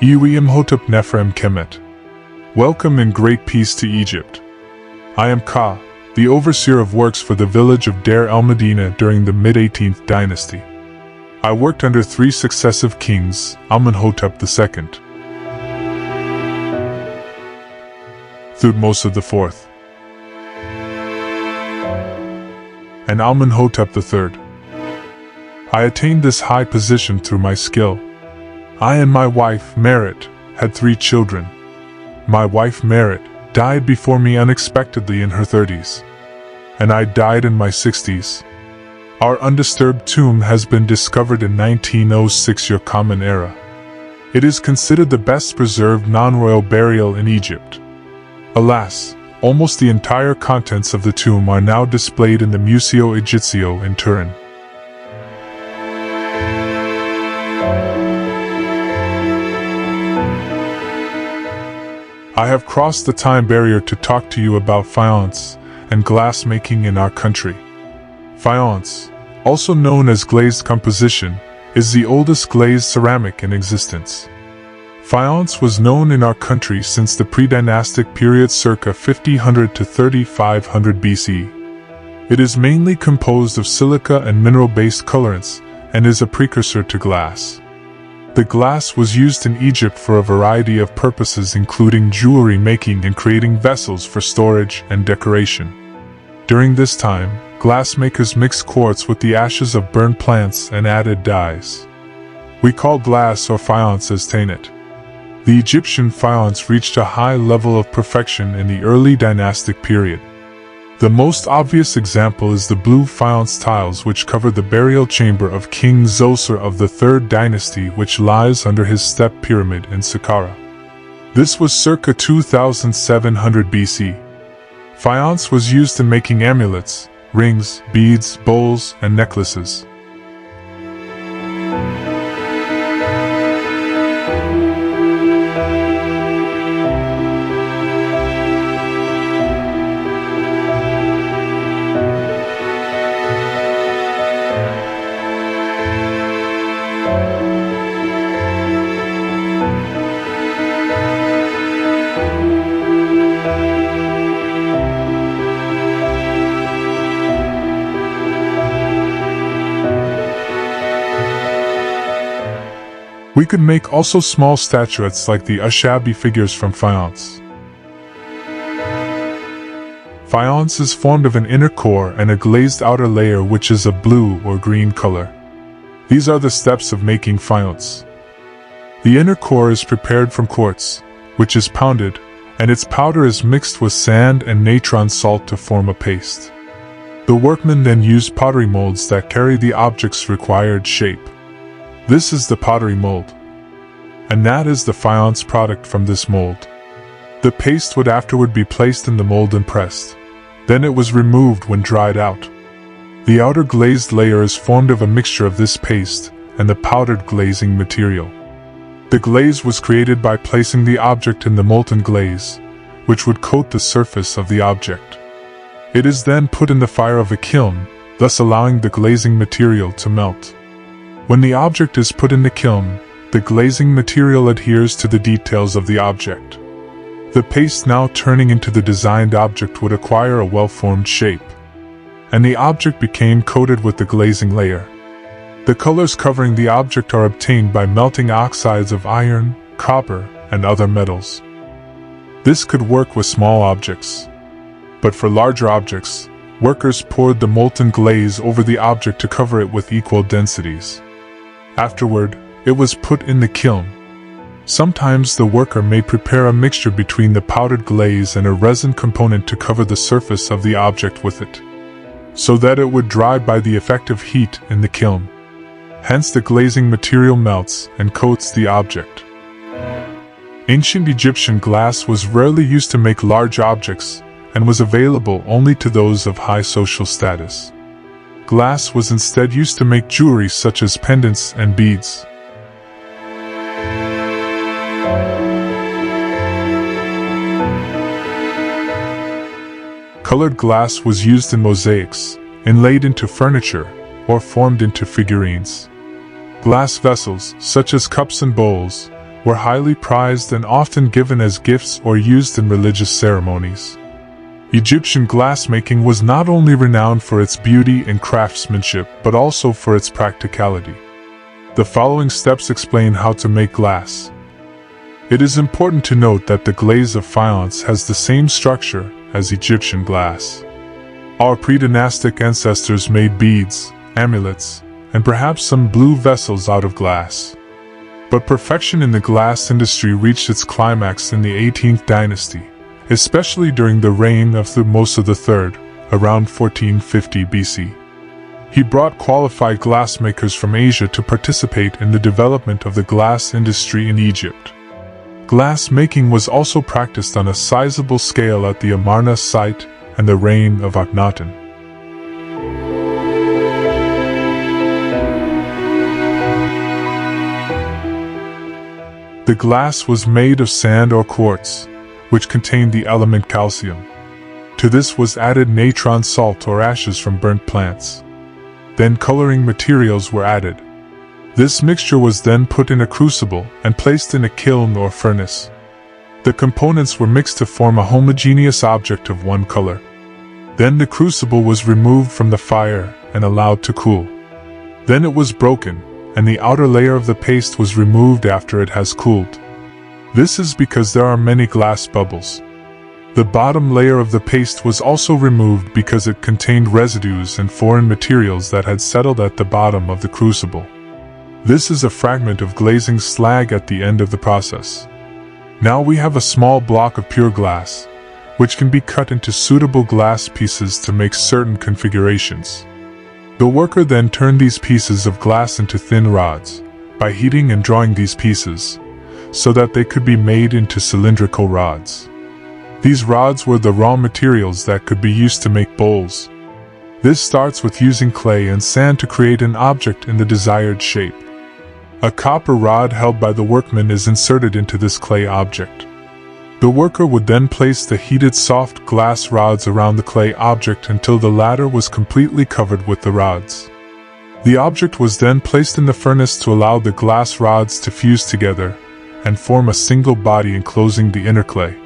Iwi Imhotep Nephrem Kemet. Welcome in great peace to Egypt. I am Ka, the overseer of works for the village of Deir el-Medina during the mid-18th dynasty. I worked under 3 successive kings, Amenhotep II, Thutmose IV, and Amenhotep III. I attained this high position through my skill. I and my wife, Merit, had 3 children. My wife, Merit, died before me unexpectedly in her 30s, and I died in my 60s. Our undisturbed tomb has been discovered in 1906 Your Common Era. It is considered the best preserved non-royal burial in Egypt. Alas, almost the entire contents of the tomb are now displayed in the Museo Egizio in Turin. I have crossed the time barrier to talk to you about faience and glassmaking in our country. Faience, also known as glazed composition, is the oldest glazed ceramic in existence. Faience was known in our country since the pre-dynastic period circa 5000 to 3500 BC. It is mainly composed of silica and mineral-based colorants and is a precursor to glass. The glass was used in Egypt for a variety of purposes, including jewelry making and creating vessels for storage and decoration. During this time, glassmakers mixed quartz with the ashes of burned plants and added dyes. We call glass or faience as tainet. The Egyptian faience reached a high level of perfection in the early dynastic period. The most obvious example is the blue faience tiles which cover the burial chamber of King Zoser of the 3rd dynasty, which lies under his step pyramid in Saqqara. This was circa 2700 BC. Faience was used in making amulets, rings, beads, bowls, and necklaces. We could make also small statuettes like the Ushabti figures from faience. Faience is formed of an inner core and a glazed outer layer which is a blue or green color. These are the steps of making faience. The inner core is prepared from quartz, which is pounded, and its powder is mixed with sand and natron salt to form a paste. The workmen then use pottery molds that carry the object's required shape. This is the pottery mold, and that is the faience product from this mold. The paste would afterward be placed in the mold and pressed. Then it was removed when dried out. The outer glazed layer is formed of a mixture of this paste and the powdered glazing material. The glaze was created by placing the object in the molten glaze, which would coat the surface of the object. It is then put in the fire of a kiln, thus allowing the glazing material to melt. When the object is put in the kiln, the glazing material adheres to the details of the object. The paste now turning into the designed object would acquire a well-formed shape, and the object became coated with the glazing layer. The colors covering the object are obtained by melting oxides of iron, copper, and other metals. This could work with small objects, but for larger objects, workers poured the molten glaze over the object to cover it with equal densities. Afterward, it was put in the kiln. Sometimes the worker may prepare a mixture between the powdered glaze and a resin component to cover the surface of the object with it, so that it would dry by the effective heat in the kiln. Hence the glazing material melts and coats the object. Ancient Egyptian glass was rarely used to make large objects and was available only to those of high social status. Glass was instead used to make jewelry such as pendants and beads. Colored glass was used in mosaics, inlaid into furniture, or formed into figurines. Glass vessels, such as cups and bowls, were highly prized and often given as gifts or used in religious ceremonies. Egyptian glassmaking was not only renowned for its beauty and craftsmanship, but also for its practicality. The following steps explain how to make glass. It is important to note that the glaze of faience has the same structure as Egyptian glass. Our pre-dynastic ancestors made beads, amulets, and perhaps some blue vessels out of glass. But perfection in the glass industry reached its climax in the 18th dynasty, especially during the reign of Thutmose III, around 1450 BC. He brought qualified glassmakers from Asia to participate in the development of the glass industry in Egypt. Glass making was also practiced on a sizable scale at the Amarna site and the reign of Akhenaten. The glass was made of sand or quartz, which contained the element calcium. To this was added natron salt or ashes from burnt plants. Then coloring materials were added. This mixture was then put in a crucible and placed in a kiln or furnace. The components were mixed to form a homogeneous object of one color. Then the crucible was removed from the fire and allowed to cool. Then it was broken, and the outer layer of the paste was removed after it has cooled. This is because there are many glass bubbles. The bottom layer of the paste was also removed because it contained residues and foreign materials that had settled at the bottom of the crucible. This is a fragment of glazing slag at the end of the process. Now we have a small block of pure glass, which can be cut into suitable glass pieces to make certain configurations. The worker then turned these pieces of glass into thin rods, by heating and drawing these pieces, so that they could be made into cylindrical rods. These rods were the raw materials that could be used to make bowls. This starts with using clay and sand to create an object in the desired shape. A copper rod held by the workman is inserted into this clay object. The worker would then place the heated soft glass rods around the clay object until the latter was completely covered with the rods. The object was then placed in the furnace to allow the glass rods to fuse together and form a single body enclosing the inner clay.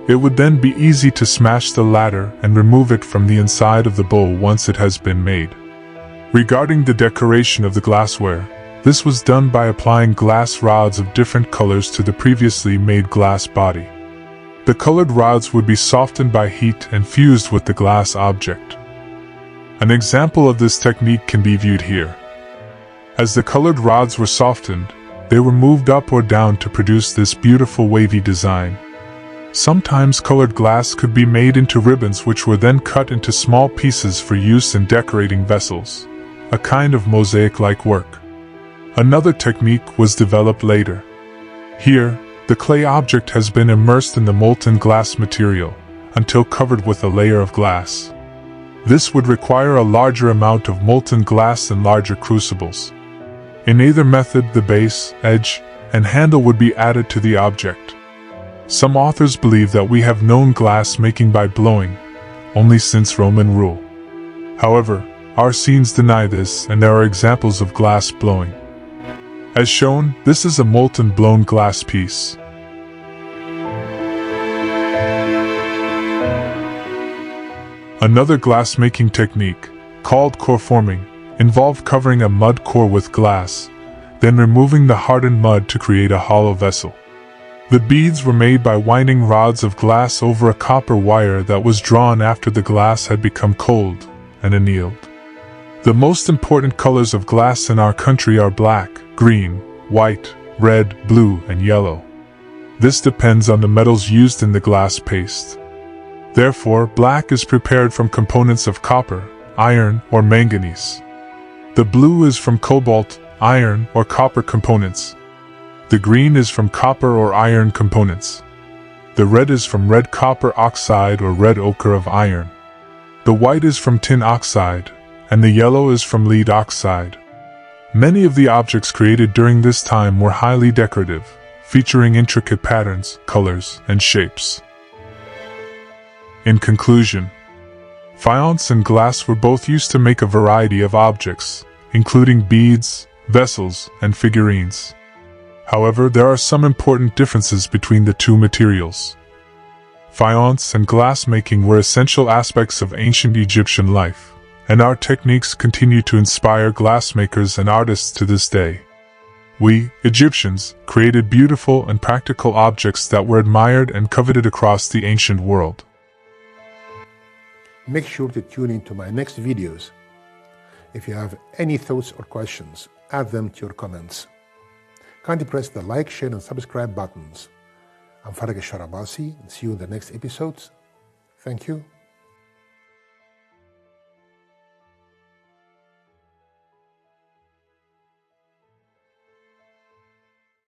It would then be easy to smash the latter and remove it from the inside of the bowl once it has been made. Regarding the decoration of the glassware, this was done by applying glass rods of different colors to the previously made glass body. The colored rods would be softened by heat and fused with the glass object. An example of this technique can be viewed here. As the colored rods were softened, they were moved up or down to produce this beautiful wavy design. Sometimes colored glass could be made into ribbons which were then cut into small pieces for use in decorating vessels, a kind of mosaic-like work. Another technique was developed later. Here, the clay object has been immersed in the molten glass material until covered with a layer of glass. This would require a larger amount of molten glass and larger crucibles. In either method, the base, edge, and handle would be added to the object. Some authors believe that we have known glass making by blowing only since Roman rule. However, our scenes deny this, and there are examples of glass blowing. As shown, this is a molten blown glass piece. Another glassmaking technique, called core forming, involved covering a mud core with glass, then removing the hardened mud to create a hollow vessel. The beads were made by winding rods of glass over a copper wire that was drawn after the glass had become cold and annealed. The most important colors of glass in our country are black, green, white, red, blue, and yellow. This depends on the metals used in the glass paste. Therefore, black is prepared from components of copper, iron, or manganese. The blue is from cobalt, iron, or copper components. The green is from copper or iron components. The red is from red copper oxide or red ochre of iron. The white is from tin oxide, and the yellow is from lead oxide. Many of the objects created during this time were highly decorative, featuring intricate patterns, colors, and shapes. In conclusion, faience and glass were both used to make a variety of objects, including beads, vessels, and figurines. However, there are some important differences between the two materials. Faience and glassmaking were essential aspects of ancient Egyptian life, and art techniques continue to inspire glassmakers and artists to this day. We, Egyptians, created beautiful and practical objects that were admired and coveted across the ancient world. Make sure to tune in to my next videos. If you have any thoughts or questions, add them to your comments. Kindly press the like, share and subscribe buttons. I'm Faience and see you in the next episodes. Thank you.